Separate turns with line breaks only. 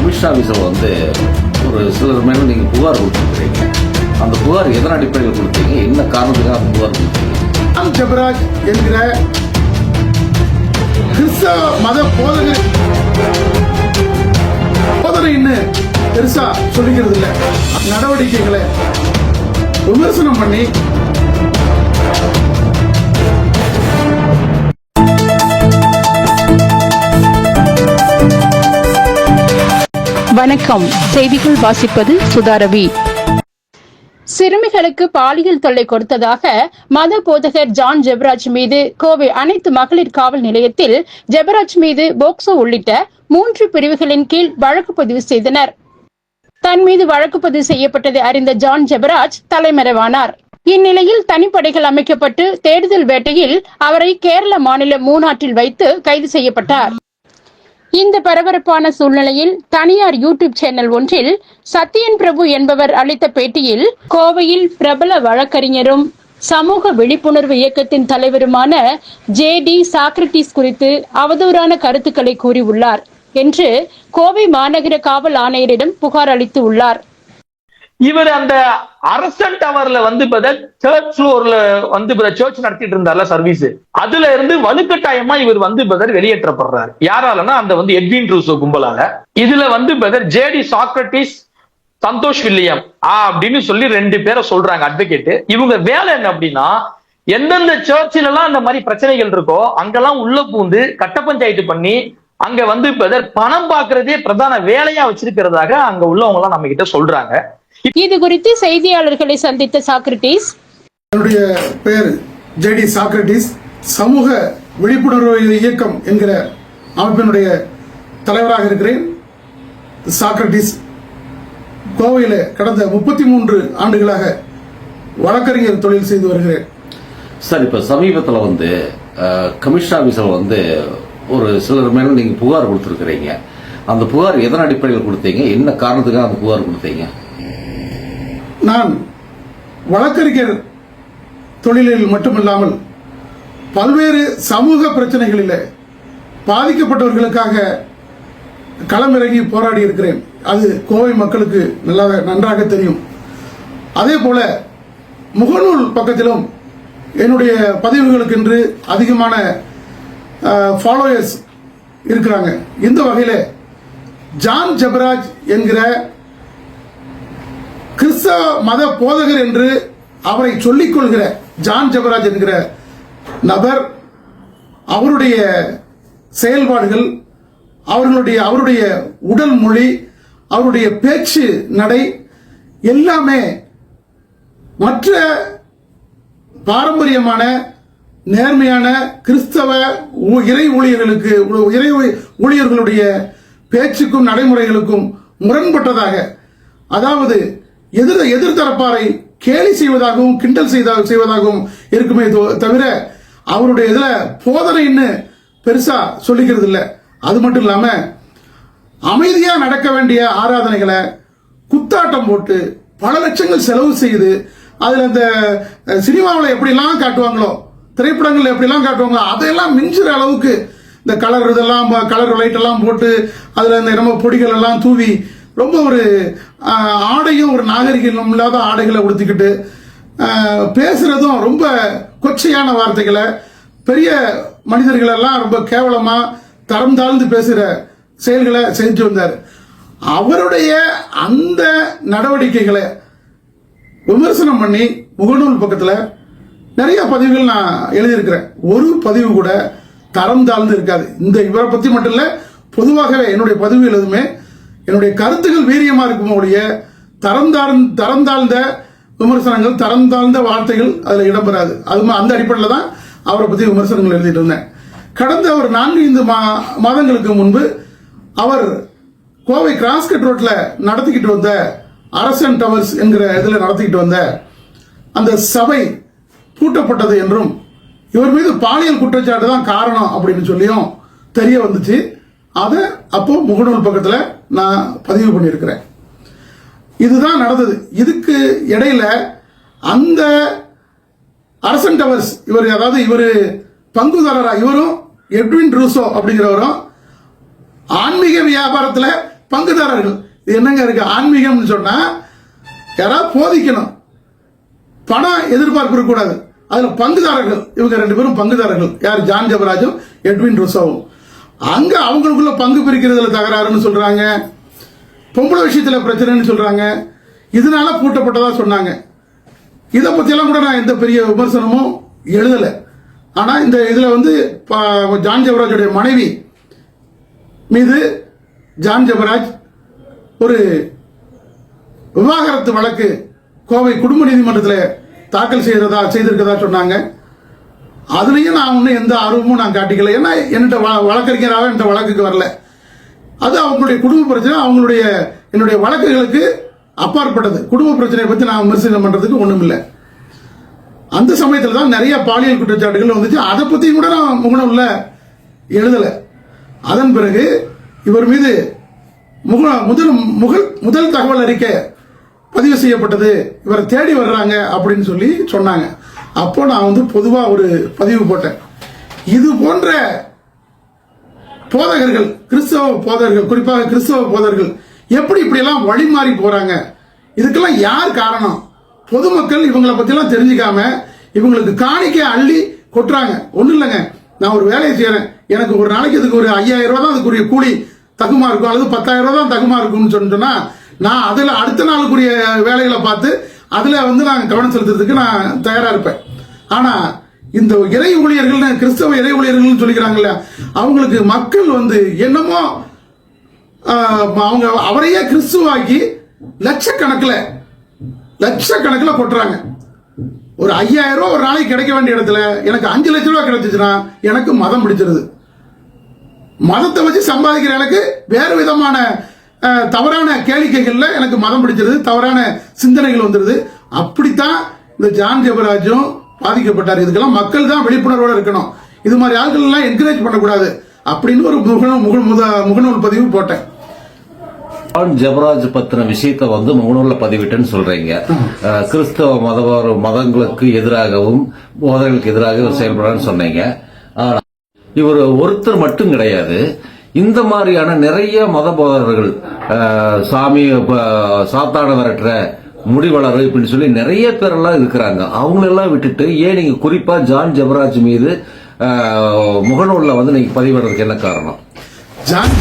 Commission ஆஃபீஸில் ஒரு சிலர் மேலே நீங்கள் புகார் கொடுத்துருக்கிறீங்க. அந்த புகார் எதன் அடிப்படையில் கொடுத்தீங்க, என்ன காரணத்துக்காக அந்த புகார் கொடுத்தீங்க?
ஜெபராஜ் என்கிற கிறிஸ்தவ மத போதனைன்னு பெருசா சொல்லிக்கிறது இல்லை. நடவடிக்கைகளை விமர்சனம் பண்ணி
வணக்கம். செய்திகள் வாசிப்பது சுதாரவி. சிறுமிகளுக்கு பாலியல் தொல்லை கொடுத்ததாக மத போதகர் ஜான் ஜெபராஜ் மீது கோவை அனைத்து மகளிர் காவல் நிலையத்தில் ஜெபராஜ் மீது போக்சோ உள்ளிட்ட 3 பிரிவுகளின் கீழ் வழக்கு பதிவு செய்தனர். தன் மீது வழக்கு பதிவு செய்யப்பட்டதை அறிந்த ஜான் ஜெபராஜ் தலைமறைவானார். இந்நிலையில் தனிப்படைகள் அமைக்கப்பட்டு தேடுதல் வேட்டையில் அவரை கேரள மாநிலம் மூணாற்றில் வைத்து கைது செய்யப்பட்டார். இந்த பரபரப்பான சூழ்நிலையில் தனியார் யூடியூப் சேனல் ஒன்றில் சத்யன் பிரபு என்பவர் அளித்த பேட்டியில் கோவையில் பிரபல வழக்கறிஞரும் சமூக விழிப்புணர்வு இயக்கத்தின் தலைவருமான ஜே.டி. சாக்ரட்டிஸ் குறித்து அவதூறான கருத்துக்களை கூறியுள்ளார் என்று கோவை மாநகர காவல் ஆணையரிடம் புகார் அளித்து உள்ளார்.
இவர் அந்த அரசன் டவர்ல சர்ச் ஃப்ளோர்ல சர்ச் நடத்திட்டு இருந்தார்ல சர்வீஸ், அதுல இருந்து வலுக்கட்டாயமா இவர் வெளியேற்றப்படுறாரு. யாராலன்னா அந்த எட்வின் ரூசோ கும்பலால. இதுல ஜே.டி. சாக்ரட்டிஸ், சந்தோஷ் வில்லியம் அப்படின்னு சொல்லி 2 பேரை சொல்றாங்க அட்வொகேட். இவங்க வேலை என்ன அப்படின்னா, எந்தெந்த சர்ச்சில எல்லாம் அந்த மாதிரி பிரச்சனைகள் இருக்கோ அங்கெல்லாம் உள்ள பூந்து கட்ட பஞ்சாயத்து பண்ணி அங்க பணம் பாக்குறதே பிரதான வேலையா வச்சிருக்கிறதாக அங்க உள்ளவங்க எல்லாம் நம்ம கிட்ட சொல்றாங்க.
இது குறித்து செய்தியாளர்களை சந்தித்த சாக்ரட்டிஸ்,
என்னுடைய பெயர் ஜே.டி. சாக்ரட்டிஸ், சமூக விழிப்புணர்வு இயக்கம் என்கிற அமைப்பினுடைய தலைவராக இருக்கிறேன். சாக்ரட்டிஸ் கோவையில் கடந்த 33 ஆண்டுகளாக வழக்கறிஞர் தொழில் செய்து வருகிறேன்.
சார், இப்ப சமீபத்தில் கமிஷன் ஆஃபீஸில் ஒரு சிலர் மேல நீங்க புகார் கொடுத்துருக்கிறீங்க. அந்த புகார் எதன் அடிப்படையில் கொடுத்தீங்க, என்ன காரணத்துக்காக அந்த புகார் கொடுத்தீங்க?
நான் வழக்கறிஞர் தொழிலில் மட்டுமில்லாமல் பல்வேறு சமூக பிரச்சனைகளில் பாதிக்கப்பட்டவர்களுக்காக களமிறங்கி போராடி இருக்கிறேன். அது கோவை மக்களுக்கு நன்றாக தெரியும். அதே போல முகநூல் பக்கத்திலும் என்னுடைய பதிவுகளுக்கென்று அதிகமான ஃபாலோயர்ஸ் இருக்கிறாங்க. இந்த வகையில் ஜான் ஜெபராஜ் என்கிற கிறிஸ்தவ மத போதகர் என்று அவரை சொல்லிக் கொள்கிற ஜான் ஜெபராஜ் என்கிற நபர், அவருடைய செயல்பாடுகள், அவருடைய உடல் மொழி, அவருடைய பேச்சு நடை எல்லாமே மற்ற பாரம்பரியமான நேர்மையான கிறிஸ்தவ இறை ஊழியர்களுடைய பேச்சுக்கும் நடைமுறைகளுக்கும் முரண்பட்டதாக, அதாவது எதிர்த்தரப்பாரை கேலி செய்வதாகவும் கிண்டல் செய்வதாகவும் இருக்குமே தவிர அவருடைய இதுல போதனைன்னு பெருசா சொல்லிக்கிறது இல்லை. அது மட்டும் இல்லாம அமைதியா நடக்க வேண்டிய ஆராதனைகளை குத்தாட்டம் போட்டு பல லட்சங்கள் செலவு செய்து, அதுல இந்த சினிமாவில் எப்படிலாம் காட்டுவாங்களோ, திரைப்படங்கள் எப்படிலாம் காட்டுவாங்களோ அதையெல்லாம் மிஞ்சுற அளவுக்கு இந்த கலர் லைட் எல்லாம் போட்டு அதுல இந்த நம்ம பொடிகள் எல்லாம் தூவி ரொம்ப ஒரு ஆடையும் ஒரு நாகரிகம் இல்லாத ஆடைகளை உடுத்திக்கிட்டு பேசுறதும் ரொம்ப கொச்சையான வார்த்தைகளை, பெரிய மனிதர்கள் எல்லாம் ரொம்ப கேவலமா தரம் தாழ்ந்து பேசுற செயல்களை செஞ்சு வந்தார். அவருடைய அந்த நடவடிக்கைகளை விமர்சனம் பண்ணி முகநூல் பக்கத்தில் நிறைய பதிவுகள் நான் எழுதியிருக்கிறேன். ஒரு பதிவு கூட தரம் தாழ்ந்து இருக்காது. இந்த இவரை பத்தி மட்டும் இல்ல, பொதுவாகவே என்னுடைய பதிவுகள் எதுவுமே என்னுடைய கருத்துக்கள் வீரியமா இருக்கும் ஒழிய தரம் தாழ்ந்த விமர்சனங்கள், தரம் தாழ்ந்த வார்த்தைகள் அதுல இடம்பெறாது. அது அந்த அடிப்படையில் தான் அவரை பத்தி விமர்சனங்கள் எழுதிட்டு இருந்தேன். கடந்த ஒரு 4-5 மாதங்களுக்கு முன்பு அவர் கோவை கிராஸ்கட் ரோட்ல நடத்திக்கிட்டு வந்த அரசன் டவர்ஸ் என்கிற இதுல நடத்திக்கிட்டு வந்த அந்த சபை பூட்டப்பட்டது என்றும் இவர் மீது பாலியல் குற்றச்சாட்டு தான் காரணம் அப்படின்னு சொல்லியும் தெரிய வந்துச்சு. அதை அப்போ முகநூல் பக்கத்தில் நான் பதிவு பண்ணியிருக்கிறேன். இதுதான் நடந்தது. இதுக்கு இடையில அந்த அரசன் டவர்ஸ் இவர் பங்குதாரரா, இவரும் எட்வின் ரூசோ அப்படிங்கிறவரும் ஆன்மீக வியாபாரத்தில் பங்குதாரர்கள். இது என்னங்க இருக்கு? ஆன்மீகம்னு சொன்னா யாராவது போதிக்கணும், பணம் எதிர்பார்ப்பு இருக்கக்கூடாது. அதுல பங்குதாரர்கள் இவங்க 2 பேரும் பங்குதாரர்கள். யார்? ஜான் ஜெபராஜும் எட்வின் ருசோவும். அங்க அவங்களுக்குள்ள பங்கு பிரிக்கிறதுல தகராறுன்னு சொல்றாங்க, பொம்பளை விஷயத்துல பிரச்சனைன்னு சொல்றாங்க, இதனால பூட்டப்பட்டதா சொன்னாங்க. இதை பத்தியெல்லாம் கூட நான் எந்த பெரிய விமர்சனமும் எழுதலை. ஆனா இந்த இதுல வந்து ஜான் ஜெபராஜுடைய மனைவி மீது ஜான் ஜெபராஜ் ஒரு விவாகரத்து வழக்கு கோவை குடும்ப நீதிமன்றத்தில் தாக்கல் செய்திருக்கதா சொன்னாங்க. அதுலயும் நான் ஒன்றும் எந்த ஆர்வமும் நான் காட்டிக்கல. ஏன்னா என்கிட்ட வழக்கறிஞராக என்கிட்ட வழக்குக்கு வரல. அது அவங்களுடைய குடும்ப பிரச்சனை, அவங்களுடைய என்னுடைய வழக்குகளுக்கு அப்பாற்பட்டது. குடும்ப பிரச்சனையை பற்றி நான் விமர்சனம் பண்றதுக்கு ஒண்ணும் இல்லை. அந்த சமயத்தில் தான் நிறைய பாலியல் குற்றச்சாட்டுகள் வந்துச்சு. அதை பத்தியும் கூட நான் முகநூல்ல எழுதலை. அதன் பிறகு இவர் மீது முதல் தகவல் அறிக்கை பதிவு செய்யப்பட்டது, இவரை தேடி வர்றாங்க அப்படின்னு சொல்லி சொன்னாங்க. அப்போ நான் வந்து பொதுவா ஒரு பதிவு போட்டேன். இது போன்ற போதகர்கள், கிறிஸ்தவ போதகர்கள், குறிப்பாக கிறிஸ்தவ போதகர்கள் எப்படி இப்படியெல்லாம் வழி மாறி போறாங்க? இதுக்கெல்லாம் யார் காரணம்? பொதுமக்கள் இவங்களை பத்தியெல்லாம் தெரிஞ்சுக்காம இவங்களுக்கு காணிக்கை அள்ளி கொட்டுறாங்க. ஒன்றும் இல்லைங்க, நான் ஒரு வேலையை செய்யறேன், எனக்கு ஒரு நாளைக்கு இதுக்கு ஒரு 5000 ரூபாய் தான் அதுக்குரிய கூலி தகுமா இருக்கும், அல்லது 10000 ரூபாய் தான் தகுமா இருக்கும்னு சொன்னா நான் அதுல அடுத்த நாளுக்குரிய வேலைகளை பார்த்து அதுல வந்து நான் கவனம் செலுத்துறதுக்கு நான் தயாரா இருப்பேன். ஆனா இந்த இறை ஊழியர்கள், கிறிஸ்தவ இறை ஊழியர்கள் சொல்லிக்கிறாங்கல்ல, அவங்களுக்கு மக்கள் வந்து என்னமோ அவங்க அவரையே கிறிஸ்துவாக்கி லட்சக்கணக்கில் கொட்டுறாங்க. ஒரு 5000 ரூபாய் ஒரு நாளைக்கு கிடைக்க வேண்டிய இடத்துல எனக்கு 5 லட்சம் ரூபாய் கிடைச்சிச்சுன்னா எனக்கு மதம் பிடிச்சிருது. மதத்தை வச்சு சம்பாதிக்கிற எனக்கு வேறு விதமான தவறான கேளிக்கைகள்ல எனக்கு மதம் பிடிச்சிருது, தவறான சிந்தனைகள் வந்துருது. அப்படித்தான் இந்த ஜான் ஜெபராஜும் பாதிக்கப்பட்டார். இதுக்கெல்லாம் மக்கள் தான் விழிப்புணர்வோடு இருக்கணும். இது மாதிரி ஆட்கள் எல்லாம் என்கரேஜ் பண்ணக்கூடாது அப்படின்னு ஒரு முகநூல் பதிவு போட்டேன்.
ஜான் ஜெபராஜ் பத்தின விஷயத்தை வந்து முகநூல்ல பதிவிட்டேன்னு சொல்றீங்க. கிறிஸ்தவ மதங்களுக்கு எதிராகவும் போதர்களுக்கு எதிராக செயல்படுறான்னு சொன்னீங்க. ஆனா இவர் ஒருத்தர் மட்டும் கிடையாது. இந்த மாதிரியான நிறைய மத போதகர்கள், சாமி சாத்தான விரட்டுற முடிவளர் இப்படின்னு சொல்லி நிறைய பேரெல்லாம் இருக்கிறாங்க. அவங்களெல்லாம் விட்டுட்டு ஏன் நீங்க குறிப்பா ஜான் ஜெபராஜ் மீது முகநூல்ல வந்து நீங்க பதிவிடுறதுக்கு என்ன காரணம்?
ஜான்